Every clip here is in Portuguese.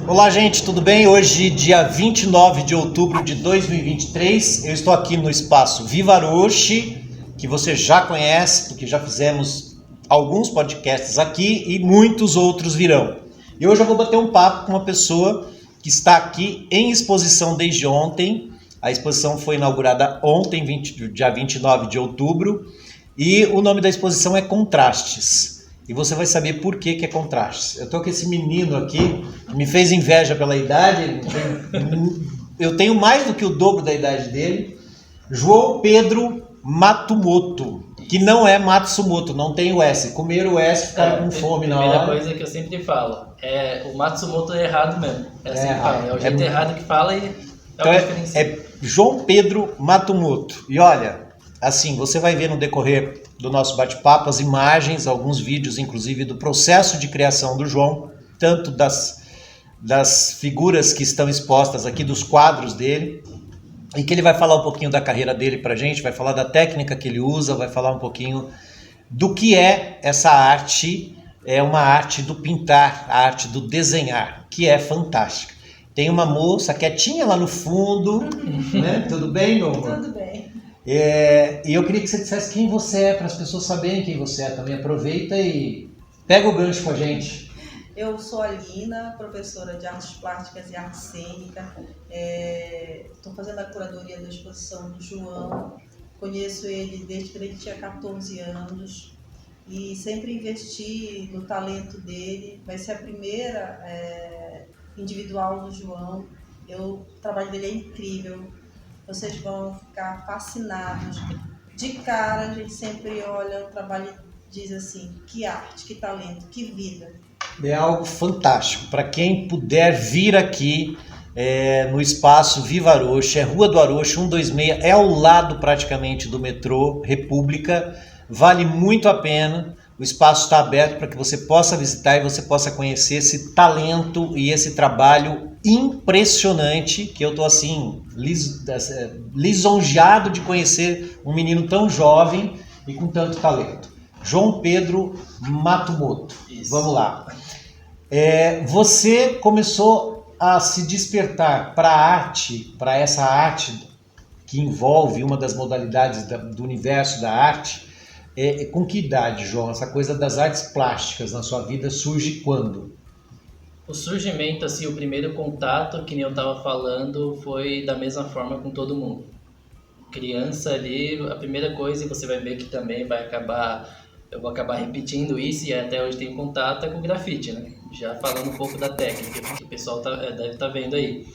Olá, gente, tudo bem? Hoje, dia 29 de outubro de 2023, eu estou aqui no espaço Viva Aroche, que você já conhece, porque já fizemos alguns podcasts aqui e muitos outros virão. E hoje eu vou bater um papo com uma pessoa que está aqui em exposição desde ontem. A exposição foi inaugurada ontem, dia 29 de outubro, e o nome da exposição é Contrastes. E você vai saber por que é Contrastes. Eu tô com esse menino aqui, que me fez inveja pela idade. Eu tenho mais do que o dobro da idade dele. João Pedro Matsumoto, que não é Matsumoto, não tem o S. Comeram o S, ficaram com fome na hora. A primeira coisa que eu sempre falo, o Matsumoto é errado mesmo. É o jeito errado que fala e então é João Pedro Matsumoto. E olha, assim, você vai ver no decorrer do nosso bate-papo as imagens, alguns vídeos, inclusive, do processo de criação do João, tanto das figuras que estão expostas aqui, dos quadros dele, e que ele vai falar um pouquinho da carreira dele pra gente, vai falar da técnica que ele usa, vai falar um pouquinho do que é essa arte, é uma arte do pintar, a arte do desenhar, que é fantástica. Tem uma moça quietinha lá no fundo, né? Tudo bem, meu amor? Tudo bem. E eu queria que você dissesse quem você é, para as pessoas saberem quem você é. Também aproveita e pega o gancho com a gente. Eu sou a Lina, professora de artes plásticas e arte cênica. Estou fazendo a curadoria da exposição do João. Conheço ele desde que ele tinha 14 anos e sempre investi no talento dele. Vai ser a primeira individual do João. O trabalho dele é incrível. Vocês vão ficar fascinados. De cara, a gente sempre olha o trabalho e diz assim, que arte, que talento, que vida. É algo fantástico. Para quem puder vir aqui no espaço Viva Aroche, é Rua do Aroche 126, é ao lado praticamente do metrô República. Vale muito a pena. O espaço está aberto para que você possa visitar e você possa conhecer esse talento e esse trabalho impressionante, que eu estou assim, lisonjeado de conhecer um menino tão jovem e com tanto talento. João Pedro Matsumoto. Isso. Vamos lá. Você começou a se despertar para a arte, para essa arte que envolve uma das modalidades do universo da arte. Com que idade, João? Essa coisa das artes plásticas na sua vida surge quando? O surgimento, assim, o primeiro contato, que nem eu estava falando, foi da mesma forma com todo mundo. Criança ali, a primeira coisa, e você vai ver que também eu vou acabar repetindo isso, e até hoje tenho contato, é com o grafite, né? Já falando um pouco da técnica, que o pessoal deve estar vendo aí.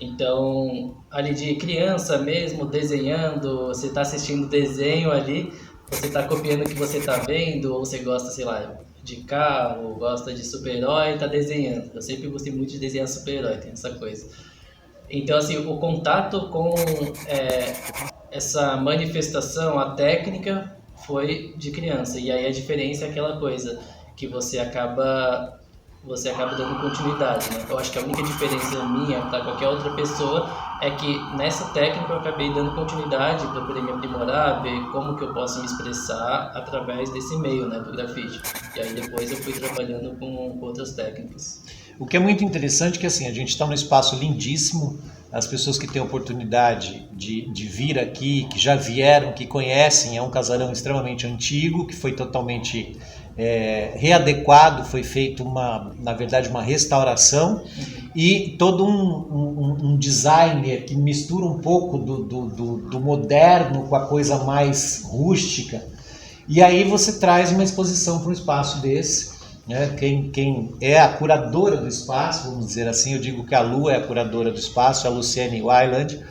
Então, ali de criança mesmo, desenhando, você está assistindo desenho ali, você está copiando o que você está vendo, ou você gosta, sei lá, de carro, gosta de super-herói, está desenhando. Eu sempre gostei muito de desenhar super-herói, tem essa coisa. Então, assim, o contato com essa manifestação, a técnica, foi de criança. E aí a diferença é aquela coisa que você acaba dando continuidade, né? Eu acho que a única diferença minha para qualquer outra pessoa é que nessa técnica eu acabei dando continuidade, procurei me aprimorar, ver como que eu posso me expressar através desse meio, né, do grafite. E aí depois eu fui trabalhando com outras técnicas. O que é muito interessante é que assim, a gente está num espaço lindíssimo, as pessoas que têm a oportunidade de vir aqui, que já vieram, que conhecem, é um casarão extremamente antigo, que foi totalmente readequado, foi feito na verdade uma restauração e todo um designer que mistura um pouco do moderno com a coisa mais rústica, e aí você traz uma exposição para um espaço desse, né? Quem é a curadora do espaço, vamos dizer assim, eu digo que a Lu é a curadora do espaço, a Luciane Weiland,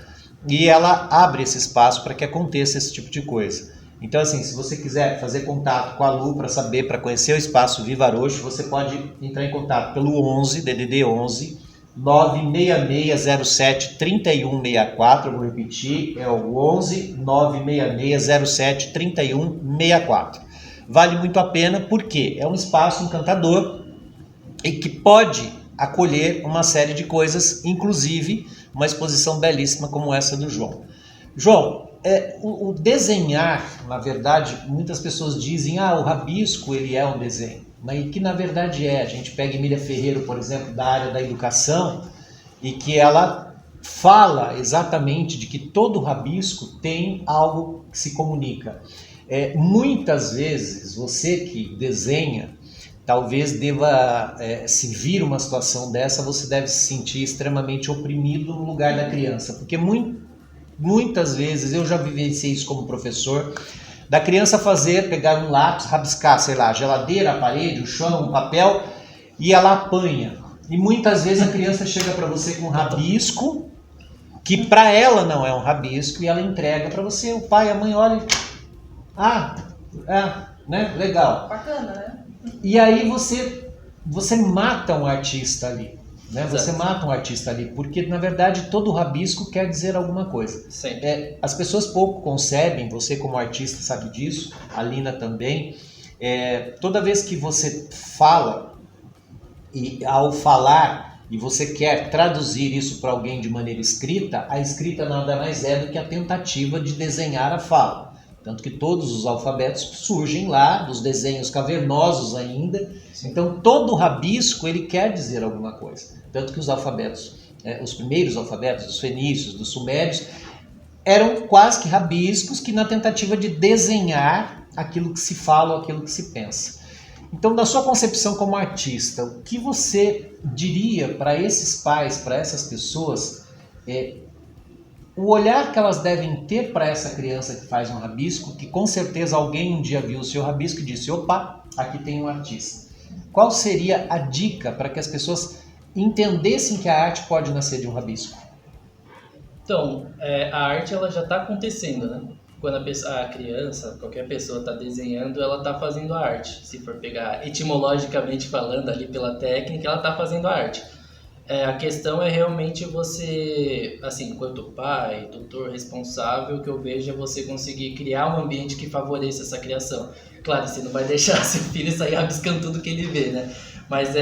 e ela abre esse espaço para que aconteça esse tipo de coisa. Então, assim, se você quiser fazer contato com a Lu para saber, para conhecer o espaço Viva Aroche, você pode entrar em contato pelo 11, DDD 11, 96607 3164, eu vou repetir, é o 11 96607 3164. Vale muito a pena porque é um espaço encantador e que pode acolher uma série de coisas, inclusive uma exposição belíssima como essa do João. João, o desenhar, na verdade, muitas pessoas dizem, o rabisco ele é um desenho. mas que na verdade a gente pega Emília Ferreiro, por exemplo, da área da educação, e que ela fala exatamente de que todo rabisco tem algo que se comunica. Muitas vezes você que desenha, talvez deva, se vir uma situação dessa, você deve se sentir extremamente oprimido no lugar da criança, porque muitas vezes eu já vivenciei isso como professor, da criança pegar um lápis, rabiscar, sei lá, a geladeira, a parede, o chão, um papel, e ela apanha. E muitas vezes a criança chega para você com um rabisco, que para ela não é um rabisco, e ela entrega para você, o pai, a mãe olha, né, legal. Bacana, né? E aí você mata um artista ali, né? Você mata um artista ali, porque na verdade todo rabisco quer dizer alguma coisa. As pessoas pouco concebem, você como artista sabe disso, a Lina também, toda vez que você fala, e ao falar, e você quer traduzir isso para alguém de maneira escrita, a escrita nada mais é do que a tentativa de desenhar a fala. Tanto que todos os alfabetos surgem lá, dos desenhos cavernosos ainda. Sim. Então todo rabisco ele quer dizer alguma coisa. Tanto que os alfabetos, os primeiros alfabetos, dos fenícios, dos sumérios, eram quase que rabiscos que na tentativa de desenhar aquilo que se fala ou aquilo que se pensa. Então, na sua concepção como artista, o que você diria para esses pais, para essas pessoas, o olhar que elas devem ter para essa criança que faz um rabisco, que com certeza alguém um dia viu o seu rabisco e disse, opa, aqui tem um artista. Qual seria a dica para que as pessoas entendessem que a arte pode nascer de um rabisco? Então, a arte ela já está acontecendo, né? Quando a criança, qualquer pessoa está desenhando, ela está fazendo a arte. Se for pegar etimologicamente falando ali pela técnica, ela está fazendo a arte. A questão é realmente você, assim, enquanto pai, tutor, responsável, que eu vejo é você conseguir criar um ambiente que favoreça essa criação. Claro, você não vai deixar seu filho sair rabiscando tudo que ele vê, né? Mas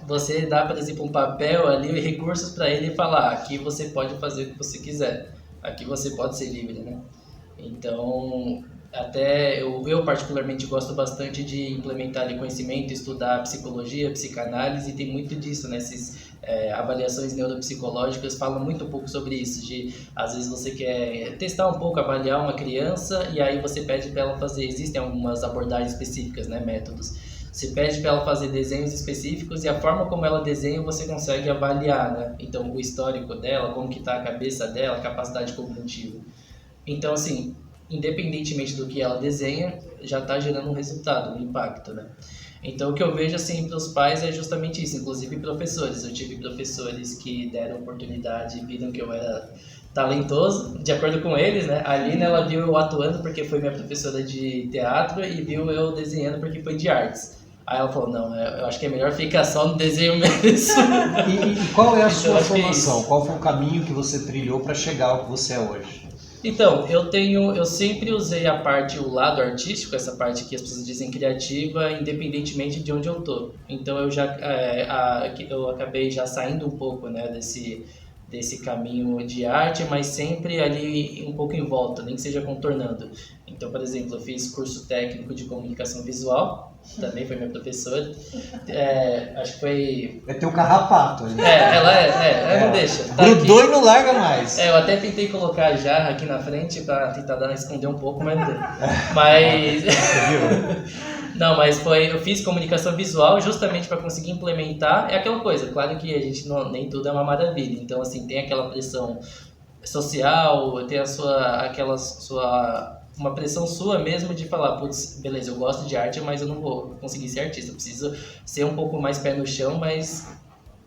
você dá, por exemplo, um papel ali, recursos para ele falar, aqui você pode fazer o que você quiser, aqui você pode ser livre, né? Então, até eu particularmente gosto bastante de implementar ali conhecimento, estudar psicologia, psicanálise, e tem muito disso, né? Avaliações neuropsicológicas falam muito pouco sobre isso, de às vezes você quer testar um pouco, avaliar uma criança, e aí você pede para ela fazer, existem algumas abordagens específicas, né, métodos. Você pede para ela fazer desenhos específicos e a forma como ela desenha você consegue avaliar, né? Então, o histórico dela, como que está a cabeça dela, a capacidade cognitiva. Então, assim, independentemente do que ela desenha, já está gerando um resultado, um impacto, né? Então, o que eu vejo, assim, para os pais é justamente isso, inclusive professores. Eu tive professores que deram oportunidade e viram que eu era talentoso, de acordo com eles, né? A Lina, ela viu eu atuando porque foi minha professora de teatro e viu eu desenhando porque foi de artes. Aí ela falou, não, eu acho que é melhor ficar só no desenho mesmo. E qual é a sua formação? Qual foi o caminho que você trilhou para chegar ao que você é hoje? Então, eu sempre usei o lado artístico, essa parte que as pessoas dizem criativa, independentemente de onde eu tô. Então eu acabei já saindo um pouco, né, desse caminho de arte, mas sempre ali um pouco em volta, nem que seja contornando. Então, por exemplo, eu fiz curso técnico de comunicação visual, também foi minha professora. Acho que foi... É teu carrapato ali. Ela não deixa. Tá grudou aqui. E não larga mais. Eu até tentei colocar a jarra aqui na frente para tentar esconder um pouco, mas não deu. Mas... Não, mas eu fiz comunicação visual justamente para conseguir implementar. É aquela coisa, claro que a gente nem tudo é uma maravilha. Então, assim, tem aquela pressão social, tem uma pressão sua mesmo de falar, putz, beleza, eu gosto de arte, mas eu não vou conseguir ser artista. Eu preciso ser um pouco mais pé no chão, mas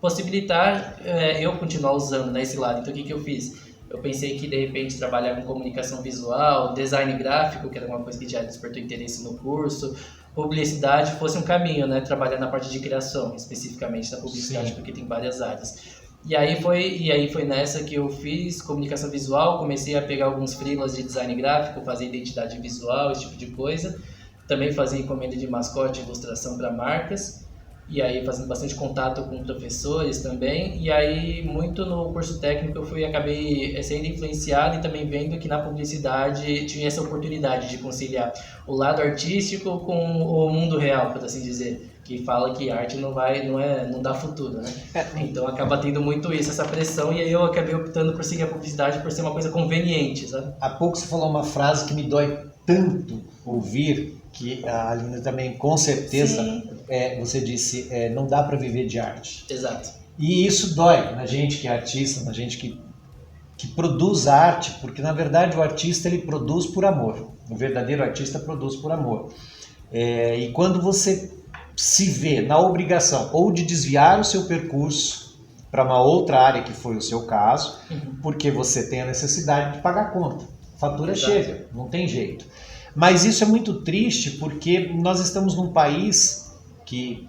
possibilitar eu continuar usando, né, esse lado. Então, o que eu fiz? Eu pensei que, de repente, trabalhar com comunicação visual, design gráfico, que era uma coisa que já despertou interesse no curso, publicidade fosse um caminho, né? Trabalhar na parte de criação, especificamente da publicidade, Sim. Porque tem várias áreas. E aí foi nessa que eu fiz comunicação visual, comecei a pegar alguns freelas de design gráfico, fazer identidade visual, esse tipo de coisa. Também fazia encomenda de mascote e ilustração para marcas. e aí fazendo bastante contato com professores também, e aí muito no curso técnico eu acabei sendo influenciado e também vendo que na publicidade tinha essa oportunidade de conciliar o lado artístico com o mundo real, por assim dizer, que fala que arte não dá futuro, né? Então acaba tendo muito isso, essa pressão, e aí eu acabei optando por seguir a publicidade por ser uma coisa conveniente, sabe? Há pouco você falou uma frase que me dói tanto ouvir, que a Alina também, com certeza, você disse, não dá para viver de arte. Exato. E isso dói na gente que é artista, na gente que produz arte, porque na verdade o artista ele produz por amor. O verdadeiro artista produz por amor. E quando você se vê na obrigação ou de desviar o seu percurso para uma outra área, que foi o seu caso, porque você tem a necessidade de pagar a conta. A fatura chega, não tem jeito. Mas isso é muito triste porque nós estamos num país que,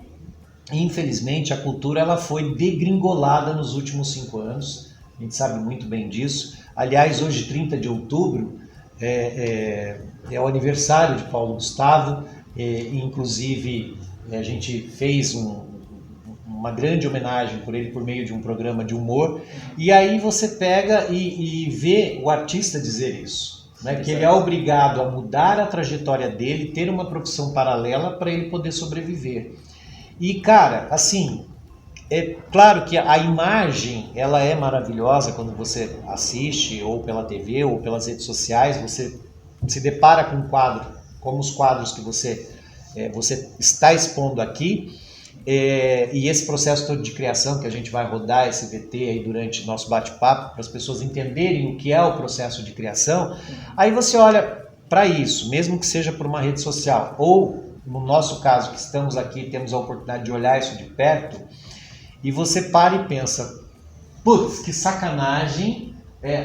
infelizmente, a cultura ela foi degringolada nos últimos 5 anos. A gente sabe muito bem disso. Aliás, hoje, 30 de outubro, é o aniversário de Paulo Gustavo. Inclusive, a gente fez uma grande homenagem por ele por meio de um programa de humor. E aí você pega e vê o artista dizer isso. Né, que ele é obrigado a mudar a trajetória dele, ter uma profissão paralela para ele poder sobreviver. E, cara, assim, é claro que a imagem ela é maravilhosa quando você assiste, ou pela TV, ou pelas redes sociais, você se depara com um quadro, como os quadros que você está expondo aqui, e esse processo todo de criação, que a gente vai rodar esse VT aí durante o nosso bate-papo, para as pessoas entenderem o que é o processo de criação, aí você olha para isso, mesmo que seja por uma rede social, ou no nosso caso, que estamos aqui, temos a oportunidade de olhar isso de perto, e você para e pensa, putz, que sacanagem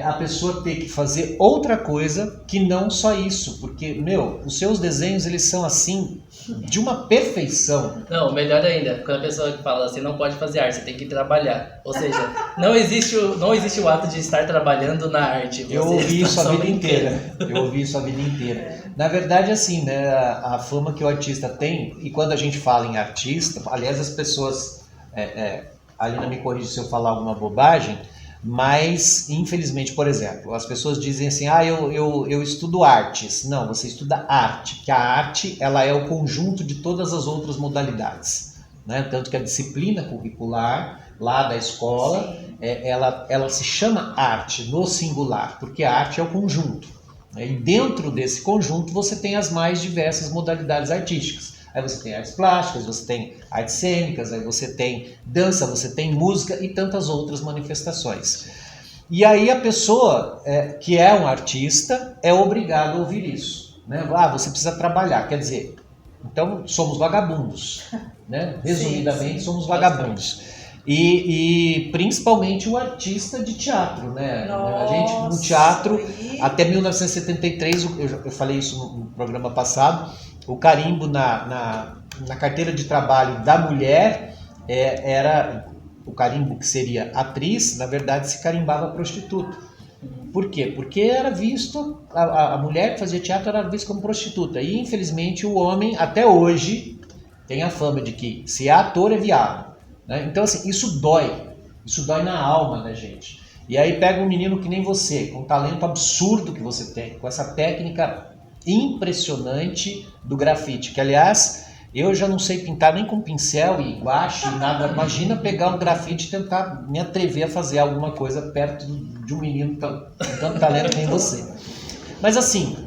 a pessoa ter que fazer outra coisa que não só isso, porque, os seus desenhos, eles são assim, de uma perfeição. Não, melhor ainda, quando a pessoa fala, você não pode fazer arte, você tem que trabalhar. Ou seja, não existe o ato de estar trabalhando na arte. Eu ouvi isso a vida inteira. Na verdade, assim, né, a fama que o artista tem, e quando a gente fala em artista, aliás, as pessoas, a Alina me corrige se eu falar alguma bobagem, mas, infelizmente, por exemplo, as pessoas dizem assim, eu estudo artes. Não, você estuda arte, que a arte ela é o conjunto de todas as outras modalidades. Né? Tanto que a disciplina curricular lá da escola, ela se chama arte no singular, porque a arte é o conjunto. Né? E dentro desse conjunto você tem as mais diversas modalidades artísticas. Aí você tem artes plásticas, você tem artes cênicas, aí você tem dança, você tem música e tantas outras manifestações. E aí a pessoa que é um artista é obrigada a ouvir isso. Né? Você precisa trabalhar, quer dizer, então somos vagabundos. Né? Resumidamente, sim. Somos vagabundos. E principalmente o artista de teatro. Né? A gente no teatro, até 1973, eu falei isso no programa passado, o carimbo na carteira de trabalho da mulher era o carimbo que seria atriz, na verdade se carimbava prostituta. Por quê? Porque era visto, a mulher que fazia teatro era vista como prostituta. E infelizmente o homem, até hoje, tem a fama de que se é ator é viado. Né? Então assim, isso dói na alma da gente. E aí pega um menino que nem você, com um talento absurdo que você tem, com essa técnica impressionante do grafite, que aliás eu já não sei pintar nem com pincel e guache e nada, imagina pegar um grafite e tentar me atrever a fazer alguma coisa perto de um menino com tanto talento que nem você. Mas assim,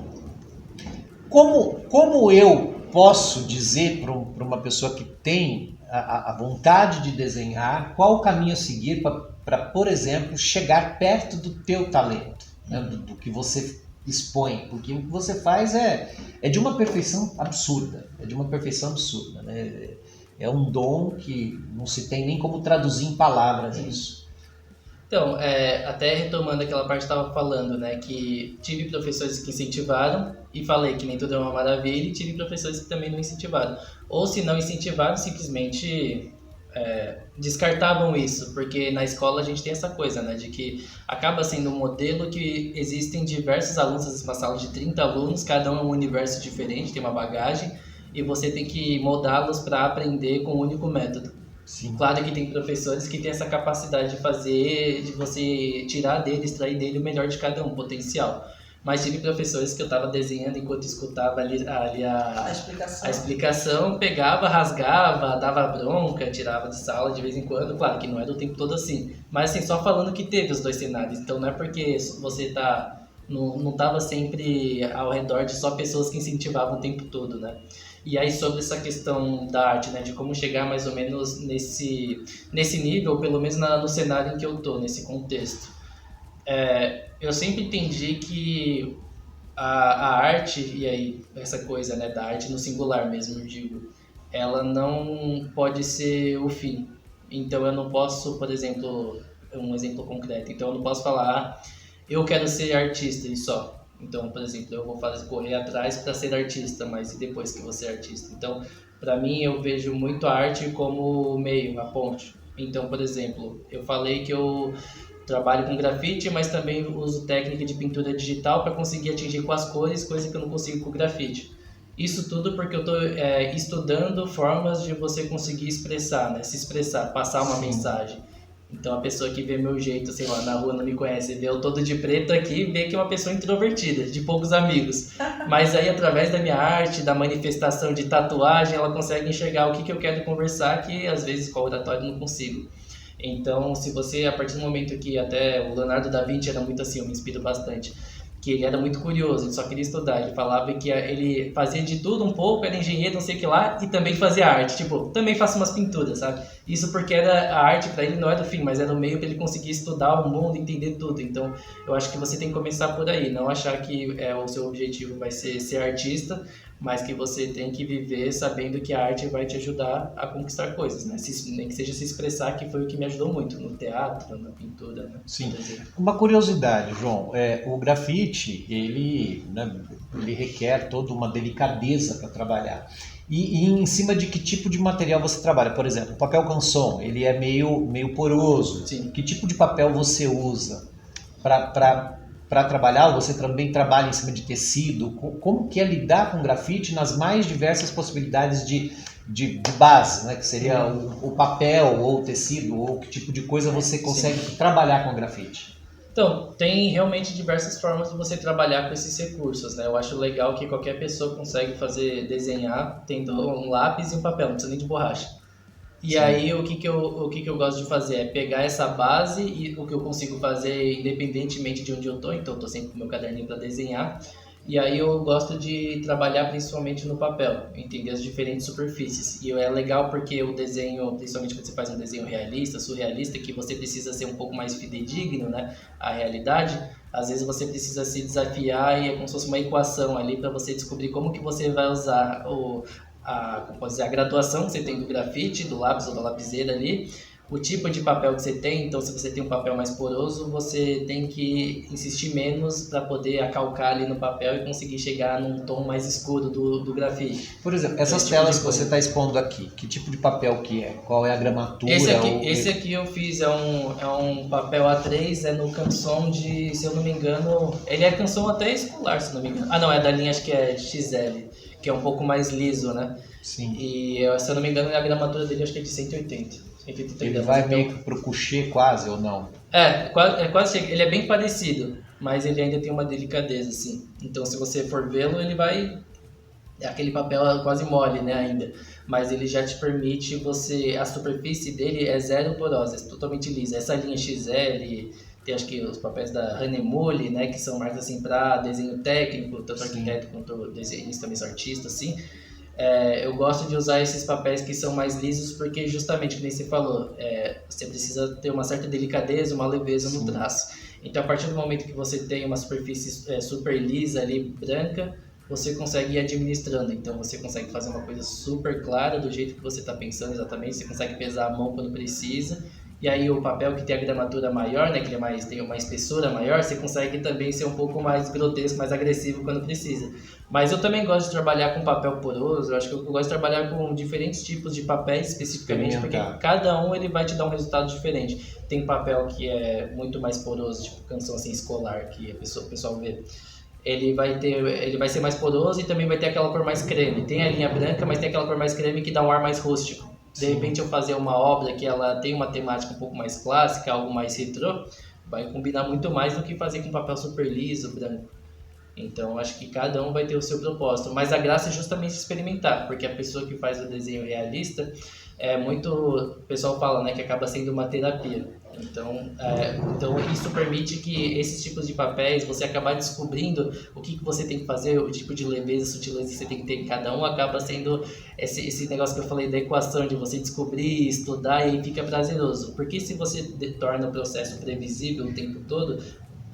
como eu posso dizer para uma pessoa que tem a vontade de desenhar, qual o caminho a seguir para, por exemplo, chegar perto do teu talento, né, do que você expõe, porque o que você faz é de uma perfeição absurda, né? É um dom que não se tem nem como traduzir em palavras isso. Então, até retomando aquela parte que estava falando, né, que tive professores que incentivaram e falei que nem tudo é uma maravilha, e tive professores que também não incentivaram, ou se não incentivaram, simplesmente descartavam isso, porque na escola a gente tem essa coisa, né, de que acaba sendo um modelo que existem diversos alunos, às vezes uma sala de 30 alunos, cada um é um universo diferente, tem uma bagagem, e você tem que moldá-los para aprender com um único método. Sim. Claro que tem professores que têm essa capacidade de fazer, de você tirar dele, extrair dele o melhor de cada um, potencial. Mas tive professores que eu estava desenhando enquanto escutava ali A a explicação. explicação, pegava, rasgava, dava bronca, tirava de sala de vez em quando. Claro que não era o tempo todo assim, mas assim, só falando que teve os dois cenários. Então não é porque você não estava sempre ao redor de só pessoas que incentivavam o tempo todo, né? E aí sobre essa questão da arte, né, de como chegar mais ou menos nesse nível, pelo menos no cenário em que eu tô, nesse contexto. Eu sempre entendi que a arte, e aí essa coisa, né, da arte no singular mesmo, eu digo, ela não pode ser o fim. Então eu não posso, por exemplo, um exemplo concreto, então eu não posso falar, eu quero ser artista e só. Então, por exemplo, eu vou correr atrás para ser artista, mas e depois que você é artista? Então, para mim, eu vejo muito a arte como o meio, a ponte. Então, por exemplo, eu falei que eu trabalho com grafite, mas também uso técnica de pintura digital para conseguir atingir com as cores, coisa que eu não consigo com grafite. Isso tudo porque eu estou estudando formas de você conseguir expressar, né? Se expressar, passar uma mensagem. Então a pessoa que vê meu jeito, sei lá, na rua não me conhece, vê eu todo de preto aqui, vê que é uma pessoa introvertida, de poucos amigos. Mas aí através da minha arte, da manifestação de tatuagem, ela consegue enxergar o que eu quero conversar, que às vezes com a oratória eu não consigo. Então, se você, a partir do momento que até o Leonardo da Vinci era muito assim, eu me inspiro bastante, que ele era muito curioso, ele só queria estudar, ele falava que ele fazia de tudo um pouco, era engenheiro, não sei o que lá, e também fazia arte, tipo, também faço umas pinturas, sabe? Isso porque a arte para ele não era o fim, mas era o meio para ele conseguir estudar o mundo, entender tudo. Então, eu acho que você tem que começar por aí, não achar que o seu objetivo vai ser artista, mas que você tem que viver sabendo que a arte vai te ajudar a conquistar coisas, né? Nem que seja se expressar, que foi o que me ajudou muito no teatro, na pintura, né? Sim. Uma curiosidade, João, o grafite, ele requer toda uma delicadeza para trabalhar. E em cima de que tipo de material você trabalha? Por exemplo, o papel canson, ele é meio poroso. Sim. Que tipo de papel você usa para trabalhar? Ou você também trabalha em cima de tecido? Como que é lidar com grafite nas mais diversas possibilidades de base, né? Que seria o papel ou o tecido, ou que tipo de coisa você consegue trabalhar com grafite? Então, tem realmente diversas formas de você trabalhar com esses recursos, né? Eu acho legal que qualquer pessoa consegue desenhar tendo um lápis e um papel, não precisa nem de borracha. E aí o que eu gosto de fazer é pegar essa base e o que eu consigo fazer independentemente de onde eu tô, então eu tô sempre com meu caderninho para desenhar. E aí eu gosto de trabalhar principalmente no papel, entender as diferentes superfícies. E é legal porque o desenho, principalmente quando você faz um desenho realista, surrealista, que você precisa ser um pouco mais fidedigno, né, à realidade, às vezes você precisa se desafiar e é como se fosse uma equação ali para você descobrir como que você vai usar a graduação que você tem do grafite, do lápis ou da lapiseira ali, o tipo de papel que você tem. Então se você tem um papel mais poroso, você tem que insistir menos para poder acalcar ali no papel e conseguir chegar num tom mais escuro do grafite. Por exemplo, essas telas que você está expondo aqui, que tipo de papel que é? Qual é a gramatura? Esse aqui eu fiz, é um papel A3, é no Canson de, se eu não me engano, ele é Canson até escolar, se eu não me engano. Ah não, é da linha, acho que é XL, que é um pouco mais liso, né? Sim. E se eu não me engano, a gramatura dele acho que é de 180. Ele vai meio que pro coucher quase, ou não? Quase chega. Ele é bem parecido, mas ele ainda tem uma delicadeza, assim. Então, se você for vê-lo, ele vai... Aquele papel quase mole, né, ainda. Mas ele já te permite a superfície dele é zero porosa, é totalmente lisa. Essa linha XL, tem acho que os papéis da Hanemule, né, que são mais assim para desenho técnico, tanto arquiteto quanto desenhista, também sou artista, assim. Eu gosto de usar esses papéis que são mais lisos porque justamente, como você falou, você precisa ter uma certa delicadeza, uma leveza no traço. Então, a partir do momento que você tem uma superfície super lisa ali, branca, você consegue ir administrando. Então, você consegue fazer uma coisa super clara do jeito que você está pensando exatamente, você consegue pesar a mão quando precisa. E aí o papel que tem a gramatura maior, né, que ele tem uma espessura maior, você consegue também ser um pouco mais grotesco, mais agressivo quando precisa. Mas eu também gosto de trabalhar com papel poroso, eu acho que eu gosto de trabalhar com diferentes tipos de papéis especificamente, porque cada um ele vai te dar um resultado diferente. Tem papel que é muito mais poroso, tipo canção assim, escolar, que o pessoal vê. ele vai ser mais poroso e também vai ter aquela cor mais creme. Tem a linha branca, mas tem aquela cor mais creme que dá um ar mais rústico. De repente eu fazer uma obra que ela tem uma temática um pouco mais clássica, algo mais retrô, vai combinar muito mais do que fazer com papel super liso, branco. Então acho que cada um vai ter o seu propósito, mas a graça é justamente experimentar, porque a pessoa que faz o desenho realista o pessoal fala, né, que acaba sendo uma terapia. Então isso permite que esses tipos de papéis, você acabar descobrindo o que você tem que fazer, o tipo de leveza, sutileza que você tem que ter em cada um, acaba sendo esse negócio que eu falei da equação, de você descobrir, estudar, e aí fica prazeroso. Porque se você torna o processo previsível o tempo todo,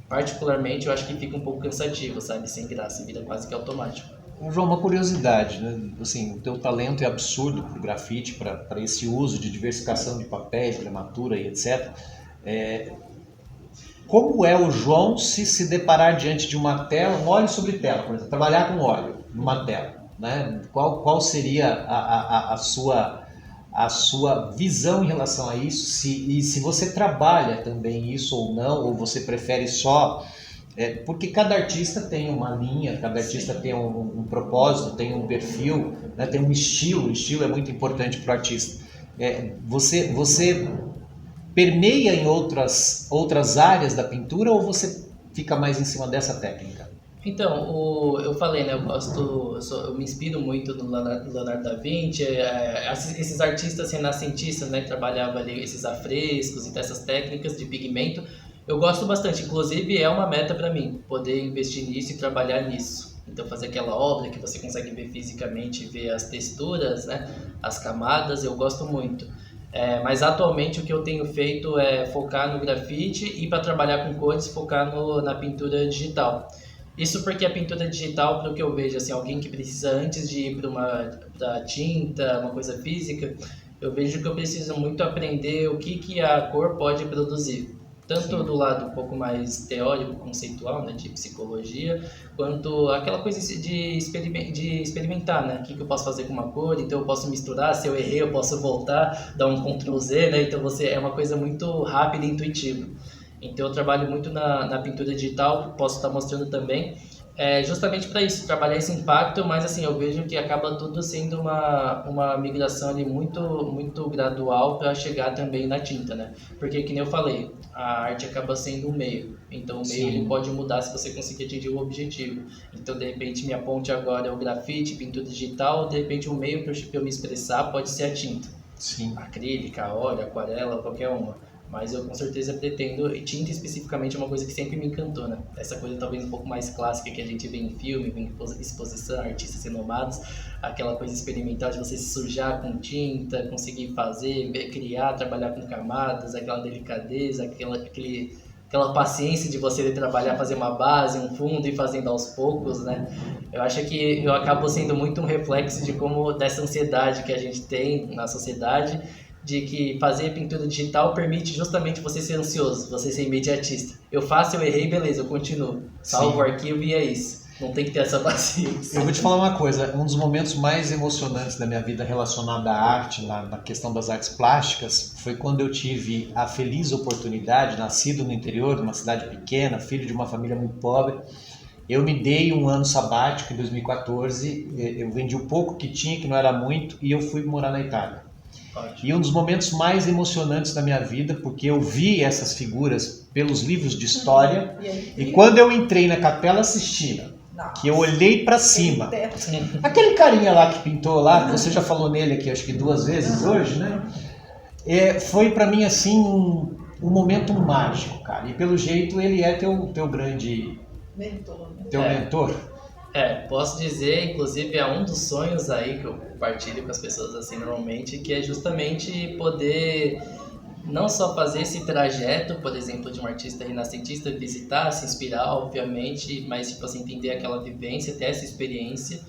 particularmente eu acho que fica um pouco cansativo, sabe? Sem graça, vira quase que automático. João, uma curiosidade, né? Assim, o teu talento é absurdo para o grafite, para esse uso de diversificação de papéis, gramatura e etc. Como é o João se deparar diante de uma tela, um óleo sobre tela, por exemplo, trabalhar com óleo numa tela, né? Qual seria a sua visão em relação a isso? E se você trabalha também isso ou não, ou você prefere só... porque cada artista tem uma linha, cada artista tem um propósito, tem um perfil, né? Tem um estilo. O estilo é muito importante para o artista. Você permeia em outras áreas da pintura, ou você fica mais em cima dessa técnica? Então, eu falei, né, eu me inspiro muito no Leonardo da Vinci, esses artistas renascentistas, né, que trabalhavam ali esses afrescos e dessas técnicas de pigmento, eu gosto bastante. Inclusive é uma meta para mim, poder investir nisso e trabalhar nisso. Então fazer aquela obra que você consegue ver fisicamente, ver as texturas, né, as camadas, eu gosto muito. Mas atualmente o que eu tenho feito é focar no grafite, e para trabalhar com cores, focar na pintura digital. Isso porque a pintura digital, para o que eu vejo, assim, alguém que precisa, antes de ir para tinta, uma coisa física, eu vejo que eu preciso muito aprender o que a cor pode produzir. Tanto do lado um pouco mais teórico, conceitual, né, de psicologia, quanto aquela coisa de experimentar, né? O que eu posso fazer com uma cor, então eu posso misturar, se eu errei eu posso voltar, dar um Ctrl Z, né? Então é uma coisa muito rápida e intuitiva. Então eu trabalho muito na pintura digital, posso estar mostrando também, justamente para isso, trabalhar esse impacto, mas assim, eu vejo que acaba tudo sendo uma migração ali muito, muito gradual para chegar também na tinta, né? Porque, que nem eu falei, a arte acaba sendo um meio, então o meio ele pode mudar se você conseguir atingir o objetivo. Então, de repente, minha ponte agora é o grafite, pintura digital, de repente o meio para eu me expressar pode ser a tinta. Sim. Acrílica, óleo, aquarela, qualquer uma. Mas eu com certeza pretendo, e tinta especificamente é uma coisa que sempre me encantou, né? Essa coisa talvez um pouco mais clássica que a gente vê em filme, em exposição, artistas renomados, aquela coisa experimental de você se sujar com tinta, conseguir fazer, criar, trabalhar com camadas, aquela delicadeza, aquela paciência de você trabalhar, fazer uma base, um fundo e fazendo aos poucos, né? Eu acho que eu acabo sendo muito um reflexo de como dessa ansiedade que a gente tem na sociedade, de que fazer pintura digital permite justamente você ser ansioso, você ser imediatista. Eu faço, eu errei, beleza, eu continuo. Salvo o arquivo e é isso. Não tem que ter essa paciência. Eu vou te falar uma coisa, um dos momentos mais emocionantes da minha vida relacionado à arte, na questão das artes plásticas, foi quando eu tive a feliz oportunidade, nascido no interior de uma cidade pequena, filho de uma família muito pobre. Eu me dei um ano sabático em 2014, eu vendi o pouco que tinha, que não era muito, e eu fui morar na Itália. E um dos momentos mais emocionantes da minha vida, porque eu vi essas figuras pelos livros de história, e quando eu entrei na Capela Sistina, que eu olhei para cima, aquele carinha lá que pintou lá, você já falou nele aqui acho que 2 vezes hoje, né? Foi para mim assim um momento mágico, cara. E pelo jeito ele é teu grande mentor, né? Teu mentor. Posso dizer, inclusive é um dos sonhos aí que eu compartilho com as pessoas assim normalmente, que é justamente poder não só fazer esse trajeto, por exemplo, de um artista renascentista, visitar, se inspirar, obviamente, mas tipo assim, entender aquela vivência, ter essa experiência.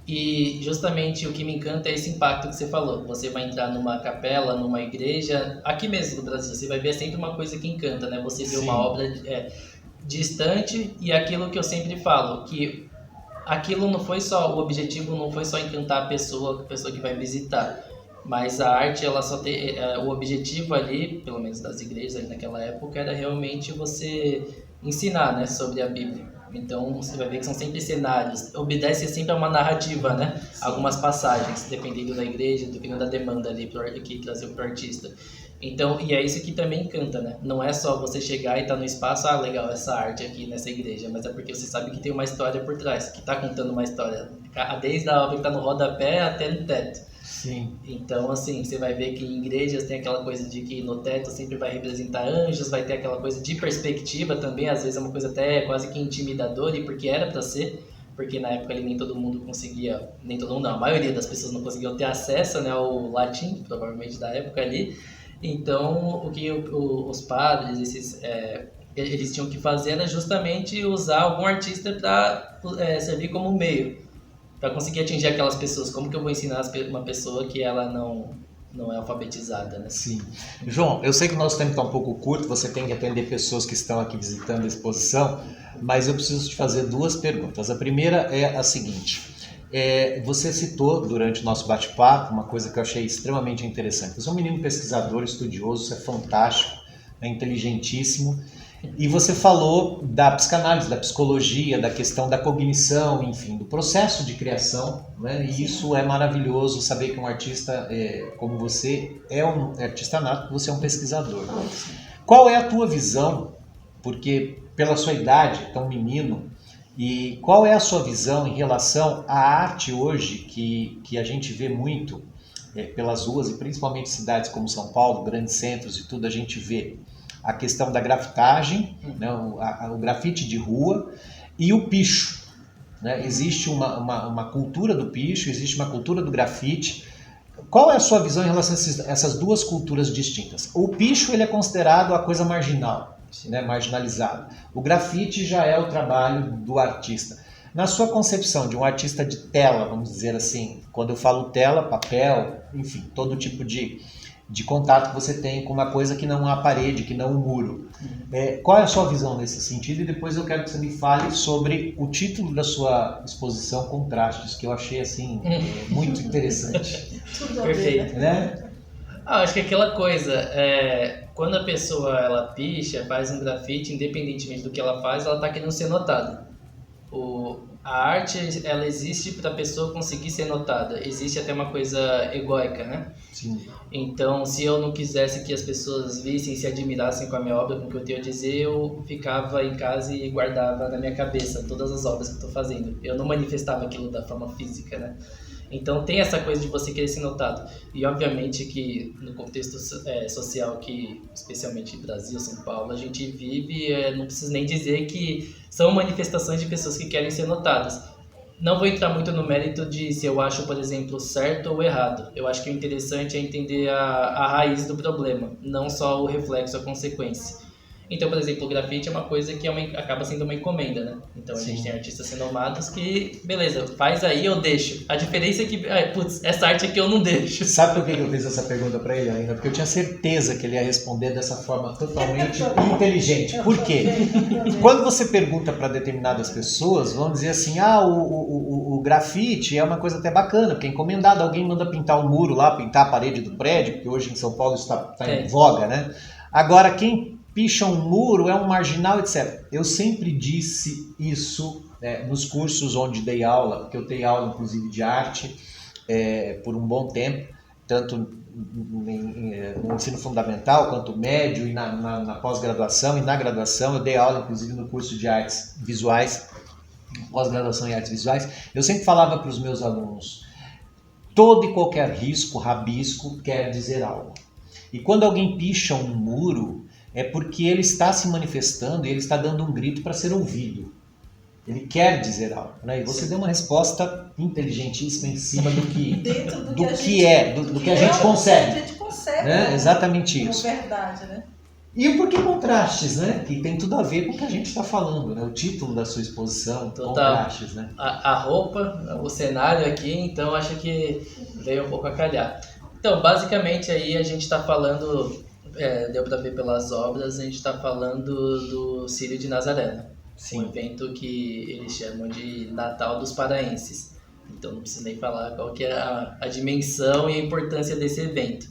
E justamente o que me encanta é esse impacto que você falou. Você vai entrar numa capela, numa igreja, aqui mesmo no Brasil, você vai ver sempre uma coisa que encanta, né? Você vê uma obra distante, e aquilo que eu sempre falo, que aquilo não foi só, o objetivo não foi só encantar a pessoa que vai visitar, mas a arte, ela só tem, o objetivo ali, pelo menos das igrejas ali naquela época, era realmente você ensinar, né, sobre a Bíblia. Então você vai ver que são sempre cenários, obedece sempre a uma narrativa, né? Algumas passagens, dependendo da igreja, dependendo da demanda ali que trazer para o artista. Então, e é isso que também encanta, né? Não é só você chegar e estar no espaço, legal, essa arte aqui nessa igreja, mas é porque você sabe que tem uma história por trás, que está contando uma história, desde a obra que está no rodapé até no teto. Sim. Então, assim, você vai ver que em igrejas tem aquela coisa de que no teto sempre vai representar anjos, vai ter aquela coisa de perspectiva também, às vezes é uma coisa até quase que intimidadora, e porque era para ser, porque na época ali nem todo mundo conseguia, nem todo mundo não, a maioria das pessoas não conseguiam ter acesso, né, ao latim, provavelmente da época ali. Então, o que os padres, eles tinham que fazer era justamente usar algum artista para servir como meio, para conseguir atingir aquelas pessoas. Como que eu vou ensinar uma pessoa que ela não é alfabetizada, né? Sim. João, eu sei que o nosso tempo está um pouco curto, você tem que atender pessoas que estão aqui visitando a exposição, mas eu preciso te fazer 2 perguntas. A primeira é a seguinte: você citou durante o nosso bate-papo uma coisa que eu achei extremamente interessante. Você é um menino pesquisador, estudioso, isso é fantástico, é inteligentíssimo. E você falou da psicanálise, da psicologia, da questão da cognição, enfim, do processo de criação, né? E isso é maravilhoso, saber que um artista como você é um artista nato, que você é um pesquisador. Qual é a tua visão, porque pela sua idade, tão menino, e qual é a sua visão em relação à arte hoje, que a gente vê muito pelas ruas, e principalmente cidades como São Paulo, grandes centros e tudo, a gente vê a questão da grafitagem, né, o grafite de rua e o picho, né? Existe uma cultura do picho, existe uma cultura do grafite. Qual é a sua visão em relação a essas 2 culturas distintas? O picho ele é considerado a coisa marginal, né, marginalizada. O grafite já é o trabalho do artista. Na sua concepção de um artista de tela, vamos dizer assim, quando eu falo tela, papel, enfim, todo tipo de contato que você tem com uma coisa que não há parede, que não um muro. Qual é a sua visão nesse sentido? E depois eu quero que você me fale sobre o título da sua exposição, Contrastes, que eu achei assim muito interessante. Tudo Perfeito. Né? Acho que aquela coisa, quando a pessoa ela picha, faz um grafite, independentemente do que ela faz, ela está querendo ser notada. A arte, ela existe para a pessoa conseguir ser notada. Existe até uma coisa egóica, né? Sim. Então, se eu não quisesse que as pessoas vissem e se admirassem com a minha obra, com o que eu tenho a dizer, eu ficava em casa e guardava na minha cabeça todas as obras que eu estou fazendo. Eu não manifestava aquilo da forma física, né? Então tem essa coisa de você querer ser notado. E obviamente que no contexto social que, especialmente em Brasil, São Paulo, a gente vive, não preciso nem dizer que são manifestações de pessoas que querem ser notadas. Não vou entrar muito no mérito de se eu acho, por exemplo, certo ou errado. Eu acho que o interessante é entender a raiz do problema, não só o reflexo, a consequência. Então, por exemplo, o grafite é uma coisa que acaba sendo uma encomenda, né? Então a gente tem artistas renomados que, beleza, faz aí, eu deixo. A diferença é que, essa arte aqui eu não deixo. Sabe por que eu fiz essa pergunta para ele ainda? Porque eu tinha certeza que ele ia responder dessa forma totalmente inteligente. Por quê? Quando você pergunta para determinadas pessoas, vão dizer assim, o grafite é uma coisa até bacana, porque é encomendado, alguém manda pintar um muro lá, pintar a parede do prédio, porque hoje em São Paulo isso está em voga, né? Agora, quem picha um muro, é um marginal, etc. Eu sempre disse isso nos cursos onde dei aula, porque eu dei aula inclusive de arte por um bom tempo, tanto no ensino fundamental quanto médio e na pós-graduação e na graduação. Eu dei aula inclusive no curso de artes visuais, pós-graduação em artes visuais. Eu sempre falava para os meus alunos, todo e qualquer risco, rabisco, quer dizer algo. E quando alguém picha um muro, é porque ele está se manifestando e ele está dando um grito para ser ouvido. Ele quer dizer algo, né? E você deu uma resposta inteligentíssima em cima do que a gente consegue. A gente consegue, né? Exatamente isso. É verdade, né? E o porquê Contrastes, né? Que tem tudo a ver com o que a gente está falando, né? O título da sua exposição, Total. Contrastes, né? A roupa, o cenário aqui, então acho que veio um pouco a calhar. Então, basicamente aí a gente está falando, deu para ver pelas obras, a gente está falando do Círio de Nazaré, né? Sim. Um evento que eles chamam de Natal dos Paraenses. Então não preciso nem falar qual que é a dimensão e a importância desse evento.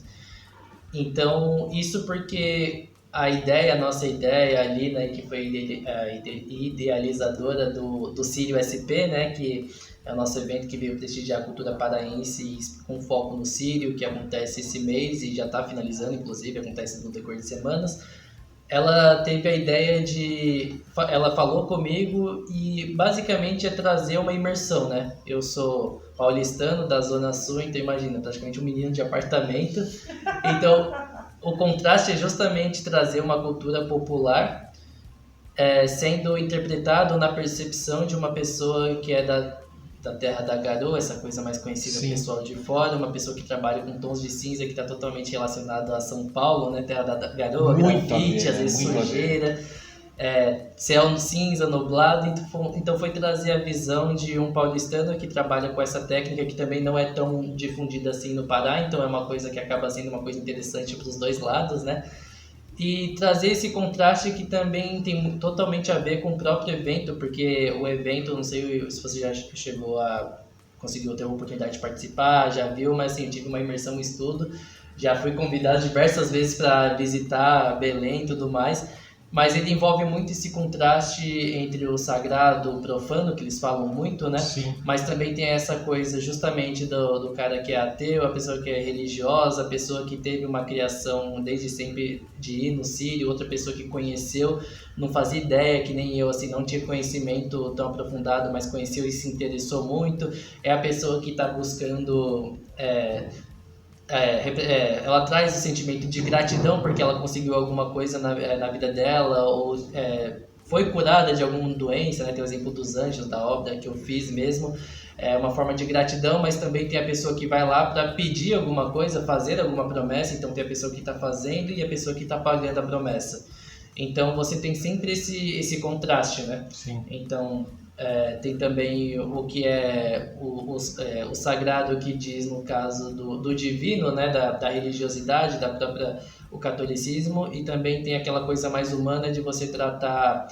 Então, isso porque a nossa ideia ali, né, que foi a idealizadora do Sírio SP, né, que é o nosso evento que veio prestigiar a cultura paraense com foco no Sírio, que acontece esse mês e já está finalizando, inclusive, acontece no decorrer de semanas. Ela teve a ideia ela falou comigo e basicamente é trazer uma imersão, né? Eu sou paulistano da Zona Sul, então imagina, praticamente um menino de apartamento. Então, o contraste é justamente trazer uma cultura popular sendo interpretado na percepção de uma pessoa que é da terra da garoa, essa coisa mais conhecida do pessoal de fora, uma pessoa que trabalha com tons de cinza que está totalmente relacionado a São Paulo, né, terra da garoa, grafite, às vezes sujeira, céu cinza, nublado. Então foi trazer a visão de um paulistano que trabalha com essa técnica que também não é tão difundida assim no Pará, então é uma coisa que acaba sendo uma coisa interessante para os dois lados, né? E trazer esse contraste que também tem totalmente a ver com o próprio evento, porque o evento, não sei se você já conseguiu ter a oportunidade de participar, já viu, mas assim, eu tive uma imersão em estudo, já fui convidado diversas vezes para visitar Belém e tudo mais, mas ele envolve muito esse contraste entre o sagrado e o profano, que eles falam muito, né? Sim. Mas também tem essa coisa justamente do cara que é ateu, a pessoa que é religiosa, a pessoa que teve uma criação desde sempre de ir no Sírio, outra pessoa que conheceu, não fazia ideia, que nem eu, assim, não tinha conhecimento tão aprofundado, mas conheceu e se interessou muito. É a pessoa que está buscando... ela traz o sentimento de gratidão porque ela conseguiu alguma coisa na vida dela, ou foi curada de alguma doença, né? Tem o exemplo dos anjos, da obra que eu fiz mesmo, é uma forma de gratidão, mas também tem a pessoa que vai lá para pedir alguma coisa, fazer alguma promessa, então tem a pessoa que está fazendo e a pessoa que está pagando a promessa. Então você tem sempre esse contraste, né? Sim. Então... tem também o que é o sagrado que diz no caso do divino, né, da religiosidade, o catolicismo, e também tem aquela coisa mais humana de você tratar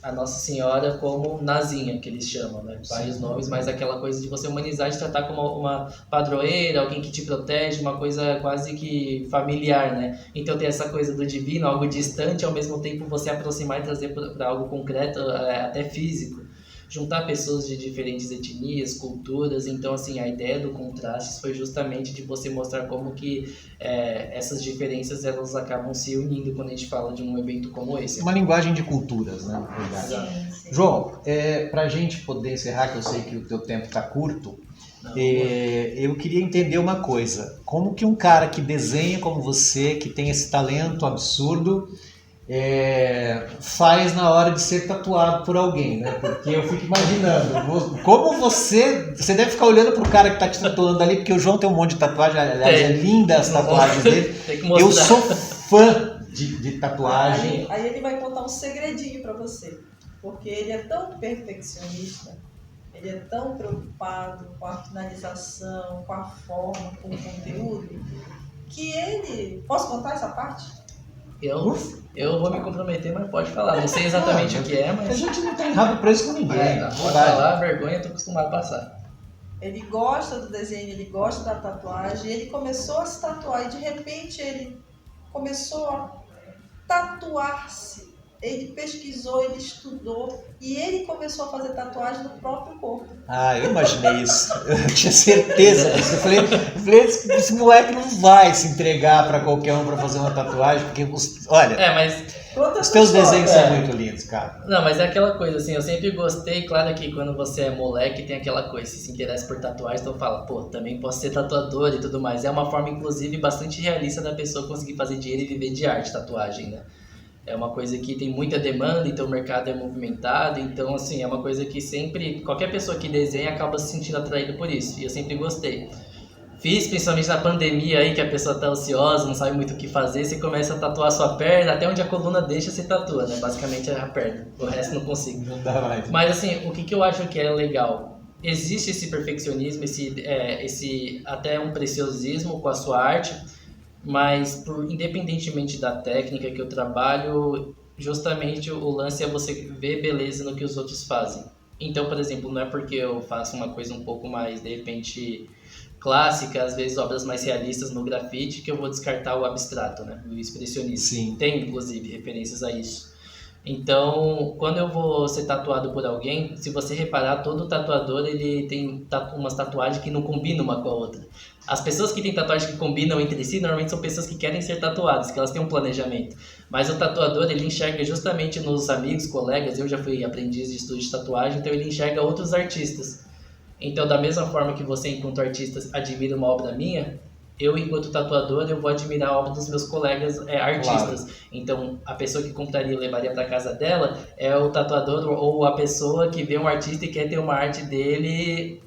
a Nossa Senhora como Nazinha, que eles chamam, né? Vários nomes, mas aquela coisa de você humanizar, de tratar como uma padroeira, alguém que te protege, uma coisa quase que familiar, né? Então tem essa coisa do divino, algo distante, ao mesmo tempo você aproximar e trazer para algo concreto, até físico. Juntar pessoas de diferentes etnias, culturas, então assim, a ideia do contraste foi justamente de você mostrar como que essas diferenças elas acabam se unindo quando a gente fala de um evento como esse. Uma linguagem de culturas, né? Na verdade. Sim. João, para a gente poder encerrar, que eu sei que o teu tempo está curto, eu queria entender uma coisa. Como que um cara que desenha como você, que tem esse talento absurdo, faz na hora de ser tatuado por alguém, né? Porque eu fico imaginando, como você deve ficar olhando pro cara que tá te tatuando ali, porque o João tem um monte de tatuagem, aliás, é linda as tatuagens dele. Eu sou fã de tatuagem. Aí ele vai contar um segredinho para você, porque ele é tão perfeccionista, ele é tão preocupado com a finalização, com a forma, com o conteúdo, que ele... Posso contar essa parte? Eu vou me comprometer, mas pode falar. Não sei exatamente o que é, mas... A gente não tem rabo preso com ninguém. Pode falar, vergonha, eu tô acostumado a passar. Ele gosta do desenho, ele gosta da tatuagem, ele começou a se tatuar e de repente ele começou a tatuar-se. Ele pesquisou, ele estudou e ele começou a fazer tatuagem no próprio corpo. Ah, eu imaginei isso. Eu tinha certeza disso. Eu falei, esse moleque não vai se entregar para qualquer um para fazer uma tatuagem, porque, olha, os teus desenhos são muito lindos, cara. Não, mas é aquela coisa, assim, eu sempre gostei, claro que quando você é moleque tem aquela coisa, se interessa por tatuagem, então fala, pô, também posso ser tatuador e tudo mais. É uma forma, inclusive, bastante realista da pessoa conseguir fazer dinheiro e viver de arte, tatuagem, né? É uma coisa que tem muita demanda, então o mercado é movimentado, então assim, é uma coisa que sempre, qualquer pessoa que desenha acaba se sentindo atraída por isso, e eu sempre gostei. Fiz, principalmente na pandemia aí, que a pessoa tá ansiosa, não sabe muito o que fazer, você começa a tatuar a sua perna, até onde a coluna deixa, você tatua, né? Basicamente é a perna, o resto não consigo. Não dá mais. Mas assim, o que eu acho que é legal? Existe esse perfeccionismo, esse até um preciosismo com a sua arte, mas independentemente da técnica que eu trabalho, justamente o lance é você ver beleza no que os outros fazem. Então, por exemplo, não é porque eu faço uma coisa um pouco mais, de repente, clássica, às vezes obras mais realistas no grafite, que eu vou descartar o abstrato, né? O expressionismo. Sim. Tem, inclusive, referências a isso. Então, quando eu vou ser tatuado por alguém, se você reparar, todo tatuador ele tem umas tatuagens que não combinam uma com a outra. As pessoas que têm tatuagem que combinam entre si, normalmente são pessoas que querem ser tatuadas, que elas têm um planejamento. Mas o tatuador, ele enxerga justamente nos amigos, colegas, eu já fui aprendiz de estudo de tatuagem, então ele enxerga outros artistas. Então, da mesma forma que você, enquanto artista, admira uma obra minha, eu, enquanto tatuador, eu vou admirar a obra dos meus colegas artistas. Claro. Então, a pessoa que compraria e levaria para casa dela é o tatuador ou a pessoa que vê um artista e quer ter uma arte dele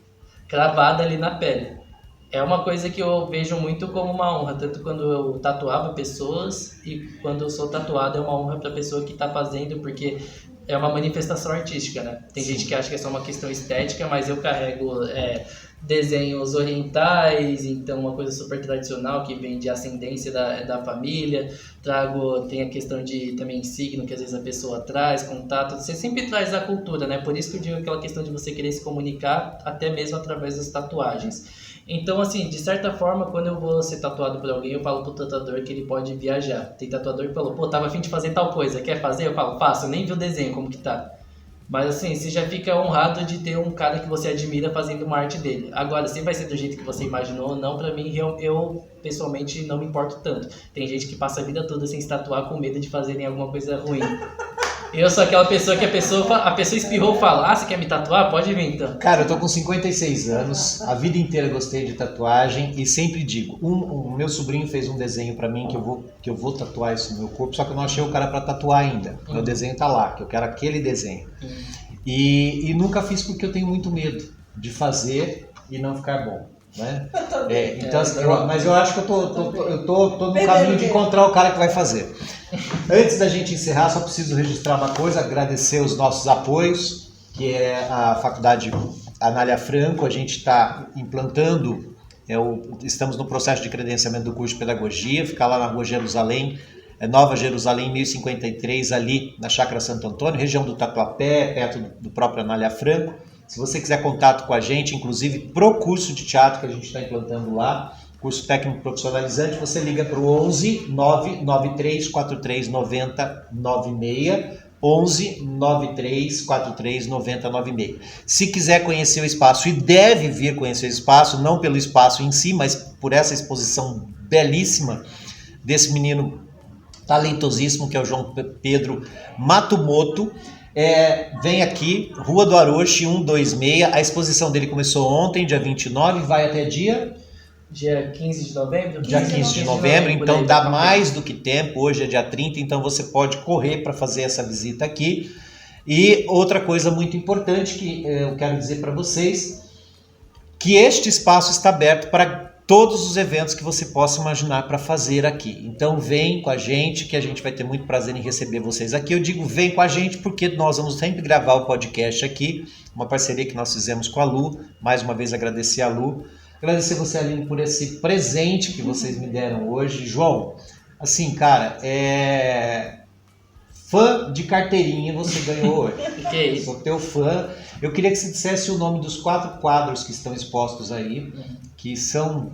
cravada ali na pele. É uma coisa que eu vejo muito como uma honra, tanto quando eu tatuava pessoas e quando eu sou tatuado é uma honra para a pessoa que está fazendo, porque é uma manifestação artística, né? Tem gente que acha que é só uma questão estética, mas eu carrego desenhos orientais, então uma coisa super tradicional que vem de ascendência da família, tem a questão de também signo que às vezes a pessoa traz, contato, você sempre traz a cultura, né? Por isso que eu digo aquela questão de você querer se comunicar até mesmo através das tatuagens. Então, assim, de certa forma, quando eu vou ser tatuado por alguém, eu falo pro tatuador que ele pode viajar. Tem tatuador que falou, pô, tava a fim de fazer tal coisa, quer fazer? Eu falo, faço, eu nem vi o desenho, como que tá. Mas assim, você já fica honrado de ter um cara que você admira fazendo uma arte dele. Agora, se vai ser do jeito que você imaginou ou não, pra mim, eu pessoalmente não me importo tanto. Tem gente que passa a vida toda sem se tatuar com medo de fazerem alguma coisa ruim. Eu sou aquela pessoa que a pessoa espirrou e fala, você quer me tatuar? Pode vir então. Cara, eu tô com 56 anos, a vida inteira gostei de tatuagem e sempre digo, o meu sobrinho fez um desenho pra mim que eu vou tatuar isso no meu corpo, só que eu não achei o cara pra tatuar ainda. Meu desenho tá lá, que eu quero aquele desenho. E nunca fiz porque eu tenho muito medo de fazer e não ficar bom. Né? Então, mas eu acho que eu tô no caminho de encontrar o cara que vai fazer. Antes da gente encerrar, só preciso registrar uma coisa, agradecer os nossos apoios, que é a Faculdade Anália Franco. A gente está implantando, estamos no processo de credenciamento do curso de Pedagogia, fica lá na Rua Jerusalém, Nova Jerusalém 1053, ali na Chácara Santo Antônio, região do Tatuapé, perto do próprio Anália Franco. Se você quiser contato com a gente, inclusive pro curso de teatro que a gente está implantando lá, curso técnico profissionalizante, você liga para o 11 993 43 90 96, 11 93 43 90 96. Se quiser conhecer o espaço, e deve vir conhecer o espaço, não pelo espaço em si, mas por essa exposição belíssima desse menino talentosíssimo que é o João Pedro Matsumoto. Vem aqui, Rua do Aroche 126, a exposição dele começou ontem, dia 29, vai até dia 15 de novembro? Dia 15 de novembro, então dá mais do que tempo, hoje é dia 30, então você pode correr para fazer essa visita aqui. E outra coisa muito importante que eu quero dizer para vocês, que este espaço está aberto para todos os eventos que você possa imaginar para fazer aqui. Então vem com a gente, que a gente vai ter muito prazer em receber vocês aqui. Eu digo vem com a gente porque nós vamos sempre gravar o podcast aqui, uma parceria que nós fizemos com a Lu. Mais uma vez agradecer a Lu. Agradecer você, Aline, por esse presente que vocês me deram hoje. João, assim, cara, fã de carteirinha você ganhou hoje. Que é isso? Sou teu fã. Eu queria que você dissesse o nome dos 4 quadros que estão expostos aí, que são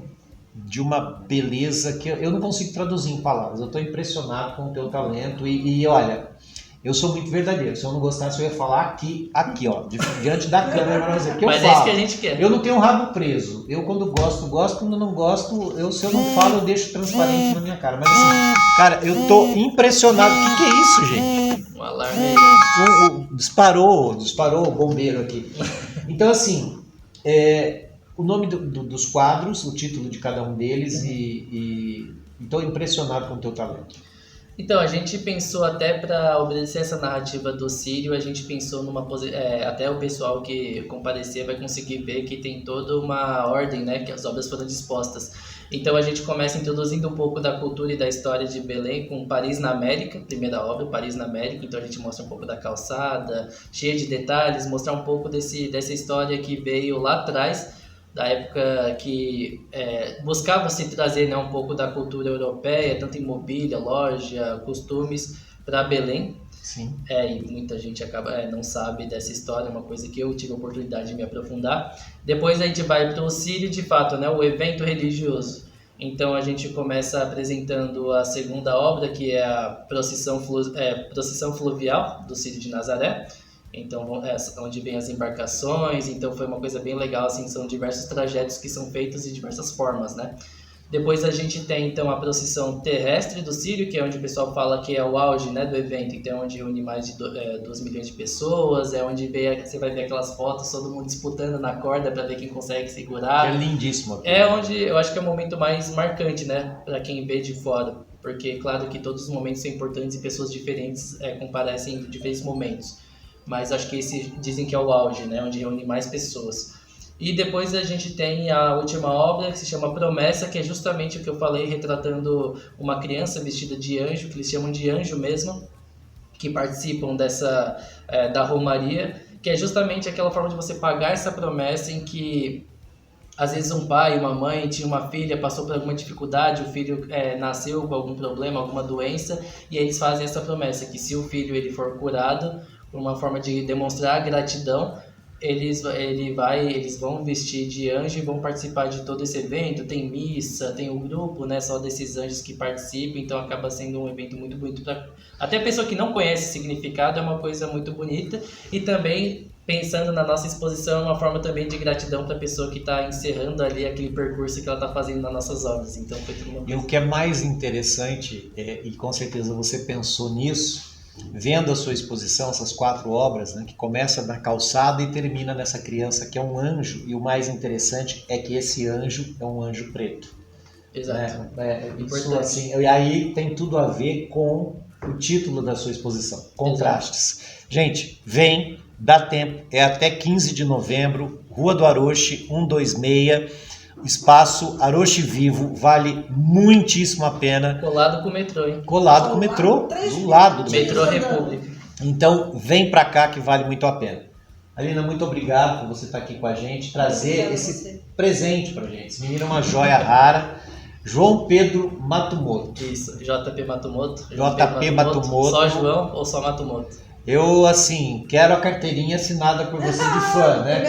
de uma beleza que eu não consigo traduzir em palavras. Eu estou impressionado com o teu talento e olha, eu sou muito verdadeiro. Se eu não gostasse, eu ia falar aqui ó, diante da câmera para dizer que eu Mas falo. É isso que a gente quer. Eu não tenho um rabo preso. Eu quando gosto, quando não gosto, se eu não falo, eu deixo transparente na minha cara. Mas assim, cara, eu tô impressionado. O que é isso, gente? Um alarme aí. Disparou o bombeiro aqui. Então assim, o nome dos quadros, o título de cada um deles e estou impressionado com o teu talento. Então, a gente pensou até para obedecer essa narrativa do Círio, a gente pensou até o pessoal que comparecer vai conseguir ver que tem toda uma ordem, né, que as obras foram dispostas. Então a gente começa introduzindo um pouco da cultura e da história de Belém com Paris na América, primeira obra, Paris na América. Então a gente mostra um pouco da calçada, cheia de detalhes, mostrar um pouco dessa história que veio lá atrás, da época que buscava se trazer, né, um pouco da cultura europeia, tanto em mobília, loja, costumes, para Belém. Sim. E muita gente acaba não sabe dessa história, é uma coisa que eu tive a oportunidade de me aprofundar. Depois a gente vai para o Círio, de fato, né, o evento religioso. Então a gente começa apresentando a segunda obra, que é a procissão fluvial do Círio de Nazaré. Então, onde vem as embarcações, então foi uma coisa bem legal, assim, são diversos trajetos que são feitos de diversas formas, né? Depois a gente tem, então, a procissão terrestre do Círio, que é onde o pessoal fala que é o auge, né, do evento, então é onde une mais de 2 milhões de pessoas, é onde você vai ver aquelas fotos, todo mundo disputando na corda para ver quem consegue segurar. É lindíssimo. É onde eu acho que é o momento mais marcante, né, para quem vê de fora, porque claro que todos os momentos são importantes e pessoas diferentes comparecem em diferentes momentos. Mas acho que esse dizem que é o auge, né? Onde reúne mais pessoas. E depois a gente tem a última obra que se chama Promessa, que é justamente o que eu falei, retratando uma criança vestida de anjo, que eles chamam de anjo mesmo, que participam da Romaria, que é justamente aquela forma de você pagar essa promessa em que às vezes um pai, uma mãe tinha uma filha, passou por alguma dificuldade, o filho nasceu com algum problema, alguma doença, e eles fazem essa promessa, que se o filho ele for curado, por uma forma de demonstrar gratidão, eles vão vestir de anjo e vão participar de todo esse evento. Tem missa, tem um grupo, né, só desses anjos que participam, então acaba sendo um evento muito bonito. Até a pessoa que não conhece o significado, é uma coisa muito bonita. E também, pensando na nossa exposição, é uma forma também de gratidão para a pessoa que está encerrando ali aquele percurso que ela está fazendo nas nossas obras. Então, foi tudo uma coisa. E o que é mais interessante, e com certeza você pensou nisso, vendo a sua exposição, essas 4 obras, né, que começa na calçada e termina nessa criança que é um anjo, e o mais interessante é que esse anjo é um anjo preto. Exato. Isso, assim, e aí tem tudo a ver com o título da sua exposição, Contrastes. Exato. Gente, vem, dá tempo, é até 15 de novembro, Rua do Aroche, 126, Espaço Aroche Vivo, vale muitíssimo a pena. Colado com o metrô, hein? Colado com o metrô, do lado do metrô República. Então, vem pra cá que vale muito a pena. Alina, muito obrigado por você estar aqui com a gente, trazer esse presente pra gente. Esse menino é uma joia rara. João Pedro Matsumoto. Isso, JP Matsumoto. JP Matsumoto. Só João ou só Matsumoto? Eu, assim, quero a carteirinha assinada por você de fã, né?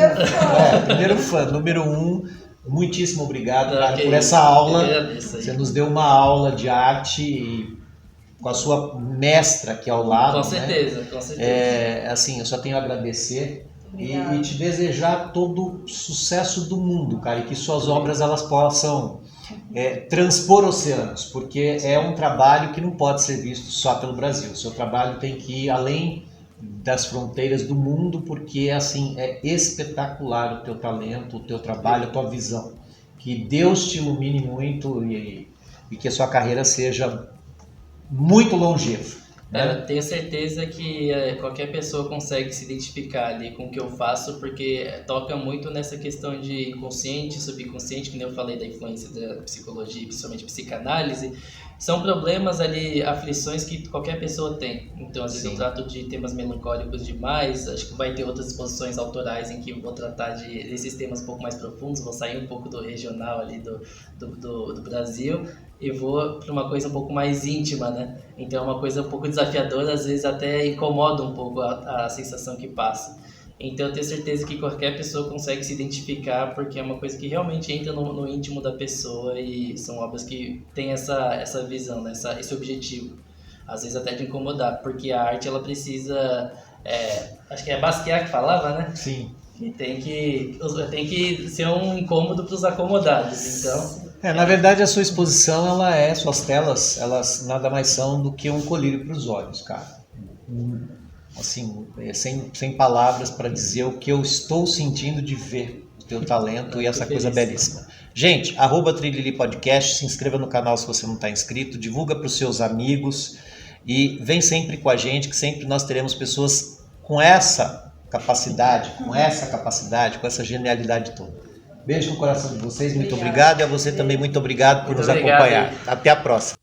Primeiro fã, número 1. Muitíssimo obrigado, cara, por essa aula. Você nos deu uma aula de arte com a sua mestra aqui ao lado. Com certeza, né? Com certeza. Assim, eu só tenho a agradecer e te desejar todo o sucesso do mundo, cara, e que suas obras elas possam transpor oceanos, porque é um trabalho que não pode ser visto só pelo Brasil. O seu trabalho tem que ir além das fronteiras do mundo, porque assim é espetacular o teu talento, o teu trabalho, a tua visão. Que Deus te ilumine muito e que a sua carreira seja muito longeva. Eu tenho certeza que qualquer pessoa consegue se identificar ali com o que eu faço, porque toca muito nessa questão de inconsciente, subconsciente, que nem eu falei da influência da psicologia, principalmente psicanálise. São problemas ali, aflições que qualquer pessoa tem. Então, às vezes eu trato de temas melancólicos demais, acho que vai ter outras exposições autorais em que eu vou tratar desses temas um pouco mais profundos, vou sair um pouco do regional ali do Brasil e vou para uma coisa um pouco mais íntima, né? Então é uma coisa um pouco desafiadora, às vezes até incomoda um pouco a sensação que passa. Então eu tenho certeza que qualquer pessoa consegue se identificar, porque é uma coisa que realmente entra no íntimo da pessoa e são obras que têm essa visão, né? Esse objetivo. Às vezes até de incomodar, porque a arte ela precisa, acho que é Basquiat que falava, né? Sim. Que tem que ser um incômodo para os acomodados, então... Na verdade a sua exposição, suas telas, elas nada mais são do que um colírio para os olhos, cara. Assim, sem palavras para dizer o que eu estou sentindo de ver o teu talento e essa coisa belíssima. Gente, @Trilili Podcast, se inscreva no canal se você não está inscrito, divulga para os seus amigos e vem sempre com a gente, que sempre nós teremos pessoas com essa capacidade, com essa genialidade toda. Beijo no coração de vocês, muito obrigado, e a você também muito obrigado por nos acompanhar. Até a próxima.